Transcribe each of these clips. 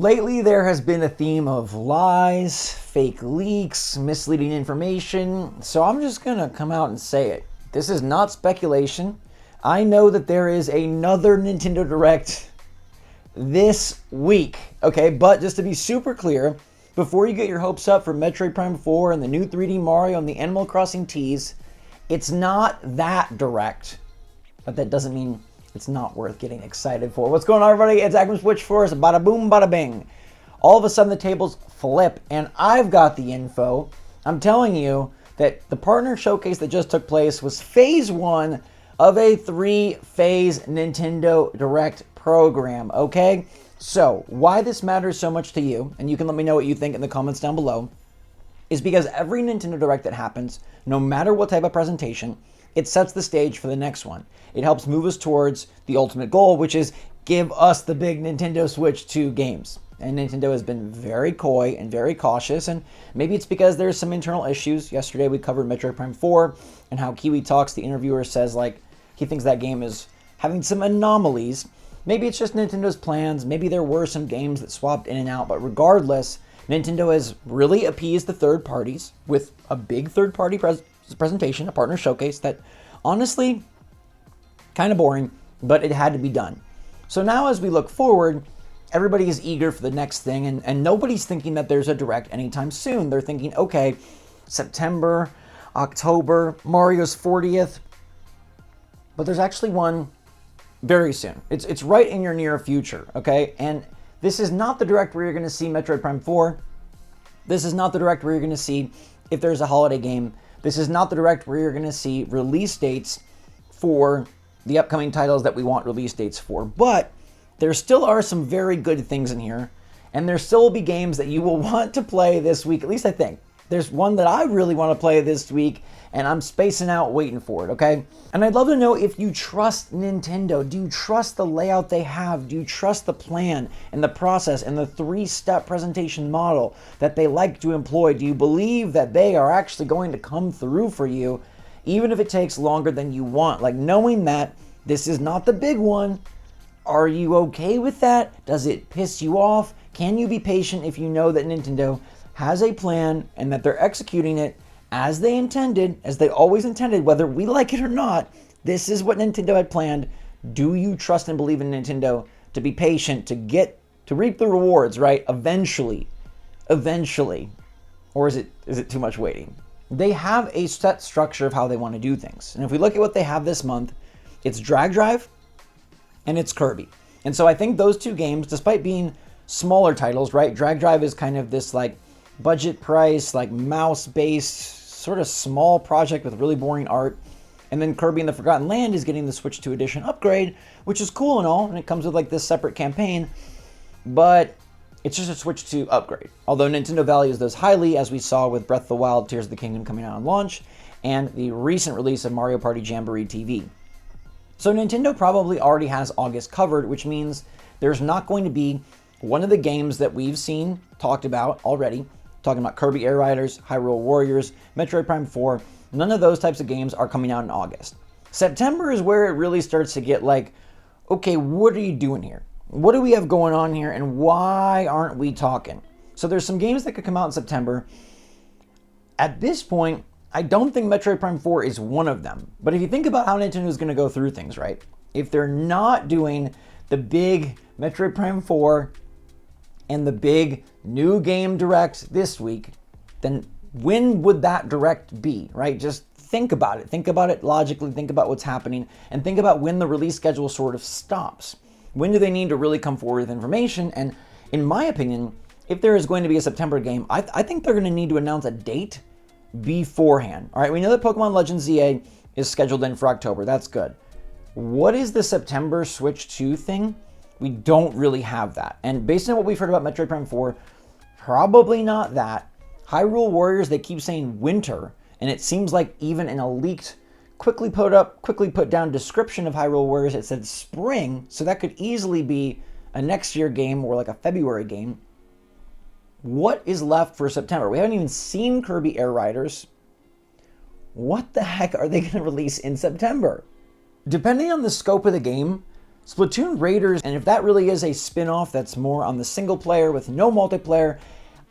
Lately, there has been a theme of lies, fake leaks, misleading information, so I'm just gonna come out and say it. This is not speculation. I know that there is another Nintendo Direct this week, okay? But just to be super clear, before you get your hopes up for Metroid Prime 4 and the new 3D Mario and the Animal Crossing tease, it's not that direct. But that doesn't mean it's not worth getting excited for. What's going on, everybody? It's Acme SwitchForce. Bada boom, bada bing. All of a sudden, the tables flip, and I've got the info. I'm telling you that the partner showcase that just took place was phase one of a 3-phase Nintendo Direct program, okay? So, why this matters so much to you, and you can let me know what you think in the comments down below, is because every Nintendo Direct that happens, no matter what type of presentation, it sets the stage for the next one. It helps move us towards the ultimate goal, which is give us the big Nintendo Switch 2 games. And Nintendo has been very coy and very cautious, and maybe it's because there's some internal issues. Yesterday we covered Metroid Prime 4 and how Kiwi Talks, the interviewer, says like he thinks that game is having some anomalies. Maybe it's just Nintendo's plans. Maybe there were some games that swapped in and out, but regardless, Nintendo has really appeased the third parties with a big third-party presentation, a partner showcase that honestly, kind of boring, but it had to be done. So now as we look forward, everybody is eager for the next thing, and nobody's thinking that there's a Direct anytime soon. They're thinking, okay, September, October, Mario's 40th, but there's actually one very soon. It's right in your near future, okay? And this is not the Direct where you're going to see Metroid Prime 4. This is not the Direct where you're going to see if there's a holiday game. This is not the Direct where you're going to see release dates for the upcoming titles that we want release dates for. But there still are some very good things in here, and there still will be games that you will want to play this week. At least I think. There's one that I really want to play this week, and I'm spacing out waiting for it, okay? And I'd love to know if you trust Nintendo. Do you trust the layout they have? Do you trust the plan and the process and the 3-step presentation model that they like to employ? Do you believe that they are actually going to come through for you, even if it takes longer than you want? Like, knowing that this is not the big one, are you okay with that? Does it piss you off? Can you be patient if you know that Nintendo has a plan and that they're executing it as they intended, as they always intended, whether we like it or not? This is what Nintendo had planned. Do you trust and believe in Nintendo to be patient, to reap the rewards, right? Eventually. Or is it too much waiting? They have a set structure of how they want to do things. And if we look at what they have this month, it's Drag Drive and it's Kirby. And so I think those two games, despite being smaller titles, right? Drag Drive is kind of this like budget price, like mouse-based, sort of small project with really boring art. And then Kirby and the Forgotten Land is getting the Switch 2 edition upgrade, which is cool and all, and it comes with like this separate campaign, but it's just a Switch 2 upgrade. Although Nintendo values those highly, as we saw with Breath of the Wild, Tears of the Kingdom coming out on launch, and the recent release of Mario Party Jamboree TV. So Nintendo probably already has August covered, which means there's not going to be one of the games that we've seen talked about already, talking about Kirby Air Riders, Hyrule Warriors, Metroid Prime 4, none of those types of games are coming out in August. September is where it really starts to get like, okay, what are you doing here? What do we have going on here, and why aren't we talking? So there's some games that could come out in September. At this point, I don't think Metroid Prime 4 is one of them. But if you think about how Nintendo is going to go through things, right? If they're not doing the big Metroid Prime 4 and the big new game Direct this week, then when would that Direct be, right? Just think about it. Think about it logically. Think about what's happening, and think about when the release schedule sort of stops. When do they need to really come forward with information? And in my opinion, if there is going to be a September game, I think they're going to need to announce a date beforehand. All right, we know that Pokemon Legends ZA is scheduled in for October. That's good. What is the September Switch 2 thing? We don't really have that. And based on what we've heard about Metroid Prime 4, probably not that. Hyrule Warriors, they keep saying winter, and it seems like even in a leaked, quickly put down description of Hyrule Warriors, it said spring, so that could easily be a next year game or like a February game. What is left for September? We haven't even seen Kirby Air Riders. What the heck are they going to release in September? Depending on the scope of the game, Splatoon Raiders, and if that really is a spin-off that's more on the single player with no multiplayer,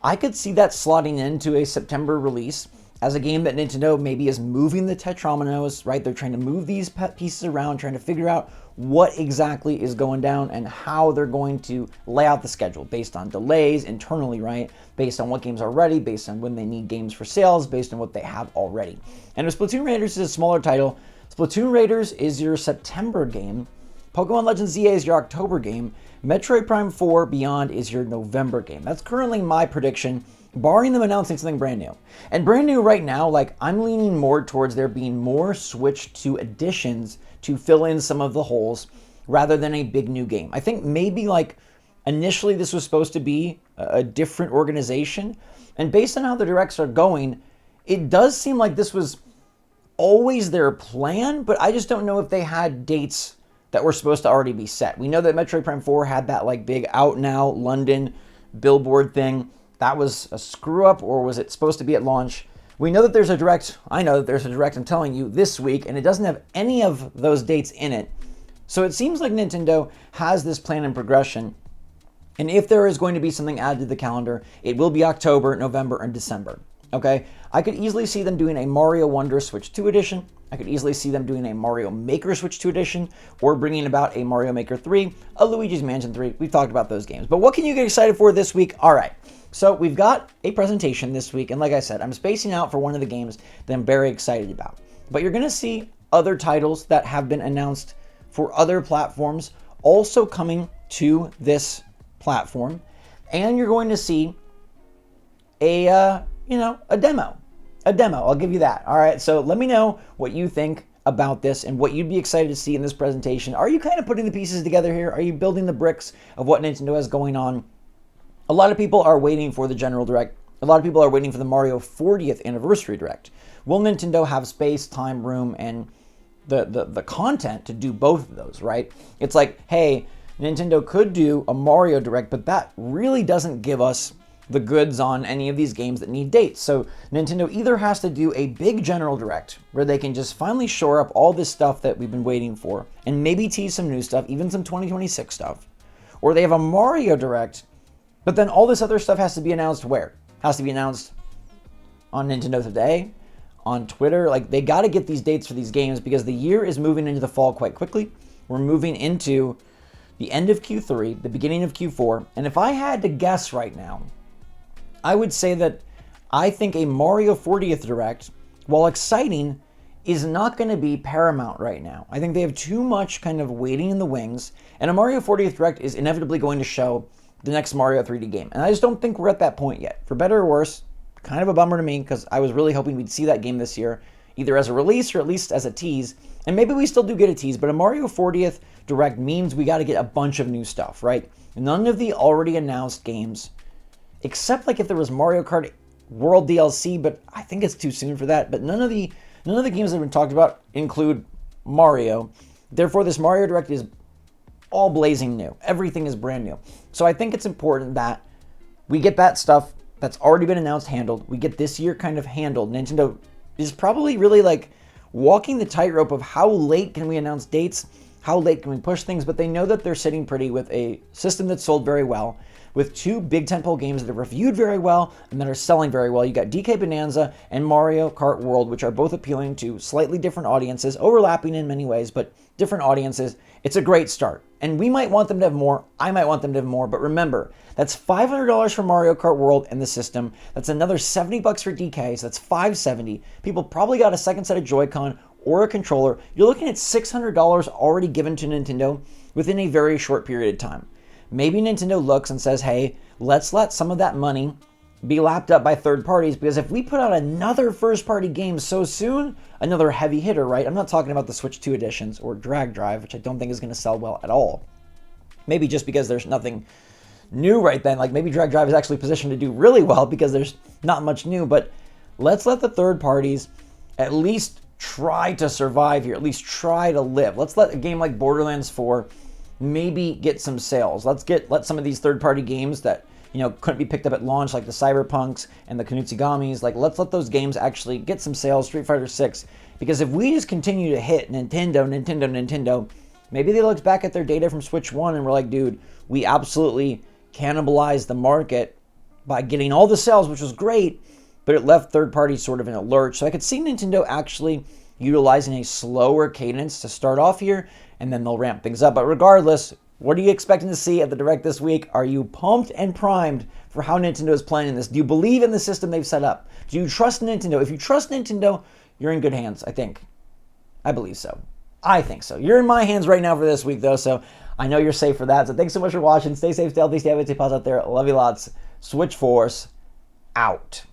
I could see that slotting into a September release as a game that Nintendo maybe is moving the Tetrominoes, right? They're trying to move these pieces around, trying to figure out what exactly is going down and how they're going to lay out the schedule based on delays internally, right? Based on what games are ready, based on when they need games for sales, based on what they have already. And if Splatoon Raiders is a smaller title, Splatoon Raiders is your September game, Pokemon Legends ZA is your October game, Metroid Prime 4 Beyond is your November game. That's currently my prediction, barring them announcing something brand new. And brand new right now, like, I'm leaning more towards there being more Switch 2 additions to fill in some of the holes rather than a big new game. I think maybe, like, initially this was supposed to be a different organization, and based on how the directs are going, it does seem like this was always their plan, but I just don't know if they had dates that were supposed to already be set. We know that Metroid Prime 4 had that, like, big out now London billboard thing. That was a screw up, or was it supposed to be at launch? We know that there's a direct, I know that there's a direct, I'm telling you, this week, and it doesn't have any of those dates in it. So it seems like Nintendo has this plan in progression, and if there is going to be something added to the calendar, it will be October, November, and December. Okay? I could easily see them doing a Mario Wonder Switch 2 edition. I could easily see them doing a Mario Maker Switch 2 edition, or bringing about a Mario Maker 3, a Luigi's Mansion 3. We've talked about those games. But what can you get excited for this week? All right. So we've got a presentation this week, and like I said, I'm spacing out for one of the games that I'm very excited about. But you're going to see other titles that have been announced for other platforms also coming to this platform, and you're going to see a demo. A demo, I'll give you that. All right, so let me know what you think about this and what you'd be excited to see in this presentation. Are you kind of putting the pieces together here? Are you building the bricks of what Nintendo has going on? A lot of people are waiting for the General Direct. A lot of people are waiting for the Mario 40th Anniversary Direct. Will Nintendo have space, time, room, and the content to do both of those, right? It's like, hey, Nintendo could do a Mario Direct, but that really doesn't give us the goods on any of these games that need dates. So Nintendo either has to do a big General Direct where they can just finally shore up all this stuff that we've been waiting for and maybe tease some new stuff, even some 2026 stuff, or they have a Mario Direct, but then all this other stuff has to be announced where? Has to be announced on Nintendo Today, on Twitter. Like, they got to get these dates for these games because the year is moving into the fall quite quickly. We're moving into the end of Q3, the beginning of Q4, and if I had to guess right now, I would say that I think a Mario 40th Direct, while exciting, is not going to be paramount right now. I think they have too much kind of waiting in the wings, and a Mario 40th Direct is inevitably going to show the next Mario 3D game. And I just don't think we're at that point yet. For better or worse, kind of a bummer to me because I was really hoping we'd see that game this year, either as a release or at least as a tease. And maybe we still do get a tease, but a Mario 40th Direct means we got to get a bunch of new stuff, right? None of the already announced games, except like if there was Mario Kart World DLC, but I think it's too soon for that. But none of the games that have been talked about include Mario. Therefore, this Mario Direct is all blazing new. Everything is brand new. So I think it's important that we get that stuff that's already been announced handled. We get this year kind of handled. Nintendo is probably really like walking the tightrope of how late can we announce dates, how late can we push things, but they know that they're sitting pretty with a system that's sold very well, with two big tentpole games that are reviewed very well and that are selling very well. You got DK Bonanza and Mario Kart World, which are both appealing to slightly different audiences, overlapping in many ways, but different audiences. It's a great start. And we might want them to have more. I might want them to have more. But remember, that's $500 for Mario Kart World and the system. That's another $70 for DK, so that's $570. People probably got a second set of Joy-Con or a controller. You're looking at $600 already given to Nintendo within a very short period of time. Maybe Nintendo looks and says, hey, let's let some of that money be lapped up by third parties, because if we put out another first-party game so soon, another heavy hitter, right? I'm not talking about the Switch 2 editions or Drag Drive, which I don't think is going to sell well at all. Maybe just because there's nothing new right then. Like, maybe Drag Drive is actually positioned to do really well because there's not much new, but let's let the third parties at least try to survive here, at least try to live. Let's let a game like Borderlands 4 maybe get some sales. Let some of these third-party games that, you know, couldn't be picked up at launch, like the Cyberpunks and the Knutsugamis, like, let's let those games actually get some sales, Street Fighter 6, because if we just continue to hit Nintendo, Maybe they looked back at their data from Switch 1 and were like, dude, we absolutely cannibalized the market by getting all the sales, which was great, but it left third parties sort of in a lurch. So I could see Nintendo actually utilizing a slower cadence to start off here, and then they'll ramp things up. But regardless, what are you expecting to see at the Direct this week? Are you pumped and primed for how Nintendo is planning this? Do you believe in the system they've set up? Do you trust Nintendo? If you trust Nintendo, you're in good hands, I think. I believe so. I think so. You're in my hands right now for this week, though, so I know you're safe for that. So thanks so much for watching. Stay safe, stay healthy, stay happy, stay positive out there. Love you lots. SwitchForce out.